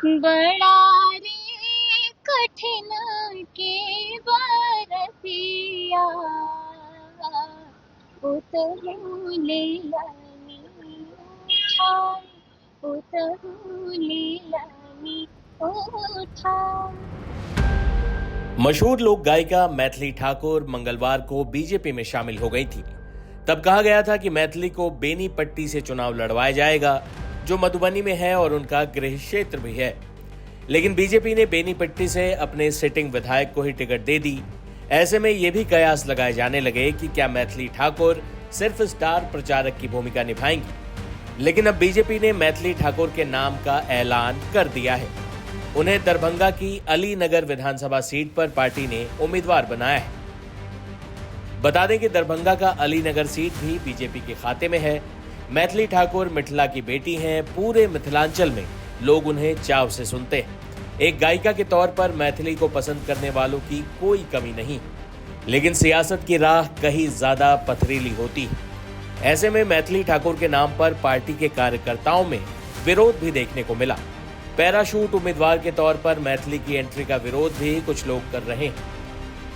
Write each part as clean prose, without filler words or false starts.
बड़ा रे कठिन के बरतिया उतरू लीलानी उठाए उतरू लीलानी उठाए। मशहूर लोक गायिका मैथिली ठाकुर मंगलवार को बीजेपी में शामिल हो गई थी। तब कहा गया था कि मैथिली को बेनीपट्टी से चुनाव लड़वाया जाएगा, जो मधुबनी में है और उनका गृह क्षेत्र भी है। लेकिन बीजेपी ने बेनीपट्टी से अपने सिटिंग विधायक को ही टिकट दे दी। ऐसे में ये भी कयास लगाए जाने लगे कि क्या मैथिली ठाकुर सिर्फ स्टार प्रचारक की भूमिका निभाएंगी। लेकिन अब बीजेपी ने मैथिली ठाकुर के नाम का ऐलान कर दिया है। उन्हें दरभंगा की अलीनगर विधानसभा सीट पर पार्टी ने उम्मीदवार बनाया है। बता दें कि दरभंगा का अलीनगर सीट भी बीजेपी के खाते में है। मैथिली ठाकुर मिथिला की बेटी हैं। पूरे मिथिलांचल में लोग उन्हें चाव से सुनते हैं। एक गायिका के तौर पर मैथिली को पसंद करने वालों की कोई कमी नहीं, लेकिन सियासत की राह कहीं ज्यादा पथरीली होती है। ऐसे में मैथिली ठाकुर के नाम पर पार्टी के कार्यकर्ताओं में विरोध भी देखने को मिला। पैराशूट उम्मीदवार के तौर पर मैथिली की एंट्री का विरोध भी कुछ लोग कर रहे हैं।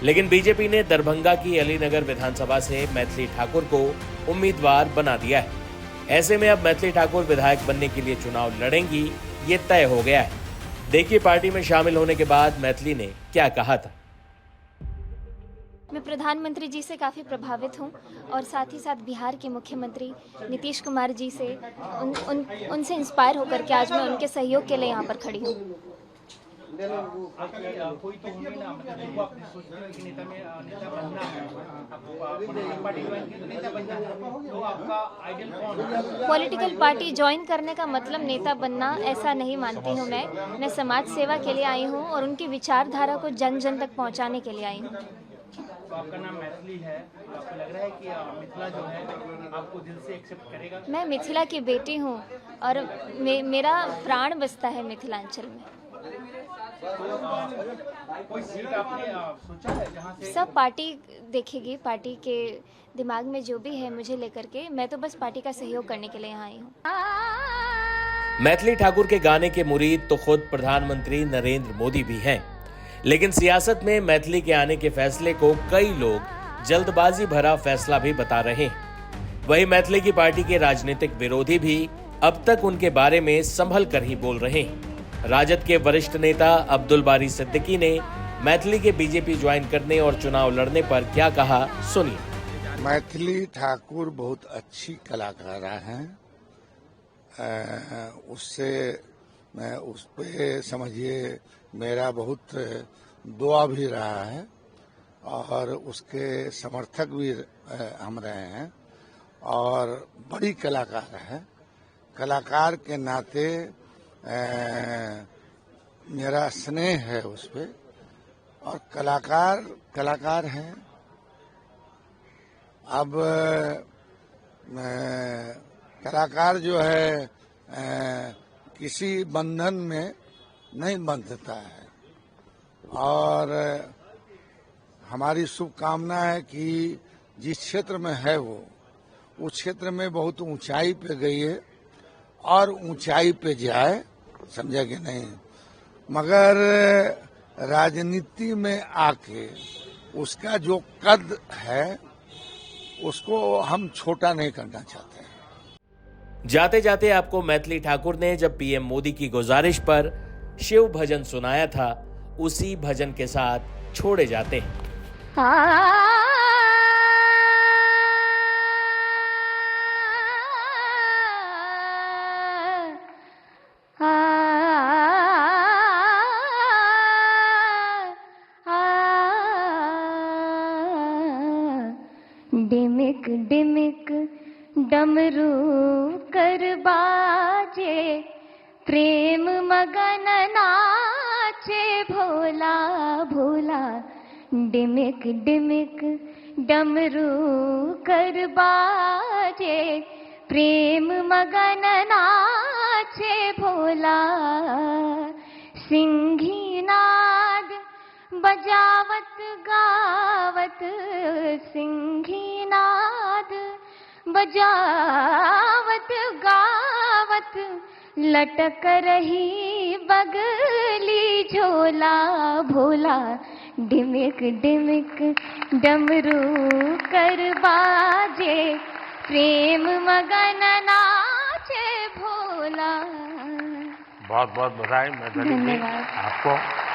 लेकिन बीजेपी ने दरभंगा की अलीनगर विधानसभा से मैथिली ठाकुर को उम्मीदवार बना दिया है। ऐसे में अब मैथिली ठाकुर विधायक बनने के लिए चुनाव लड़ेंगी, ये तय हो गया है। देखिए पार्टी में शामिल होने के बाद मैथिली ने क्या कहा था। मैं प्रधानमंत्री जी से काफ़ी प्रभावित हूँ और साथ ही साथ बिहार के मुख्यमंत्री नीतीश कुमार जी से उनसे इंस्पायर होकर के आज मैं उनके सहयोग के लिए यहाँ पर खड़ी हूँ। पॉलिटिकल पार्टी ज्वाइन करने का मतलब नेता बनना ऐसा नहीं मानती हूँ। मैं समाज सेवा के लिए आई हूँ और उनकी विचारधारा को जन जन तक पहुँचाने के लिए आई हूँ। तो आपका नाम मैथिली है, आपको लग रहा है कि मिथिला जो है आपको दिल से एक्सेप्ट करेगा? मैं मिथिला की बेटी हूँ और मेरा प्राण बसता है मिथिलांचल में। कोई सीट आपने सोचा है जहां से? सब पार्टी देखेगी, पार्टी के दिमाग में जो भी है मुझे लेकर के, मैं तो बस पार्टी का सहयोग करने के लिए यहाँ आई हूँ। मैथिली ठाकुर के गाने के मुरीद तो खुद प्रधानमंत्री नरेंद्र मोदी भी हैं। लेकिन सियासत में मैथिली के आने के फैसले को कई लोग जल्दबाजी भरा फैसला भी बता रहे हैं। वहीं मैथिली की पार्टी के राजनीतिक विरोधी भी अब तक उनके बारे में संभल कर ही बोल रहे हैं। राजद के वरिष्ठ नेता अब्दुल बारी सिद्दीकी ने मैथिली के बीजेपी ज्वाइन करने और चुनाव लड़ने पर क्या कहा, सुनिए। मैथिली ठाकुर बहुत अच्छी कलाकार हैं। उससे उस पे समझिए मेरा बहुत दुआ भी रहा है और उसके समर्थक भी हम रहे हैं और बड़ी कलाकार है। कलाकार के नाते मेरा स्नेह है उस पे और कलाकार हैं। अब कलाकार जो है किसी बंधन में नहीं बंधता है और हमारी शुभकामना है कि जिस क्षेत्र में है वो उस क्षेत्र में बहुत ऊंचाई पे गई है और ऊंचाई पे जाए, समझा कि नहीं। मगर राजनीति में आके उसका जो कद है उसको हम छोटा नहीं करना चाहते हैं। जाते जाते आपको मैथिली ठाकुर ने जब पीएम मोदी की गुजारिश पर शिव भजन सुनाया था, उसी भजन के साथ छोड़े जाते हैं। डिमिक डिमिक डमरू कर बाजे, प्रेम मगन नाचे भोला भोला। डिमिक डिमिक डमरू कर बाजे, प्रेम मगन नाचे भोला। सिंही नाद बजावत गावत, सिंही नाद बजावत गावत, लटक रही पगली झोला भोला, डिमिक डिमिक डमरू कर बाजे, प्रेम मगन नाचे भोला। बहुत बहुत बधाई मैथिली जी धन्यवाद आपको।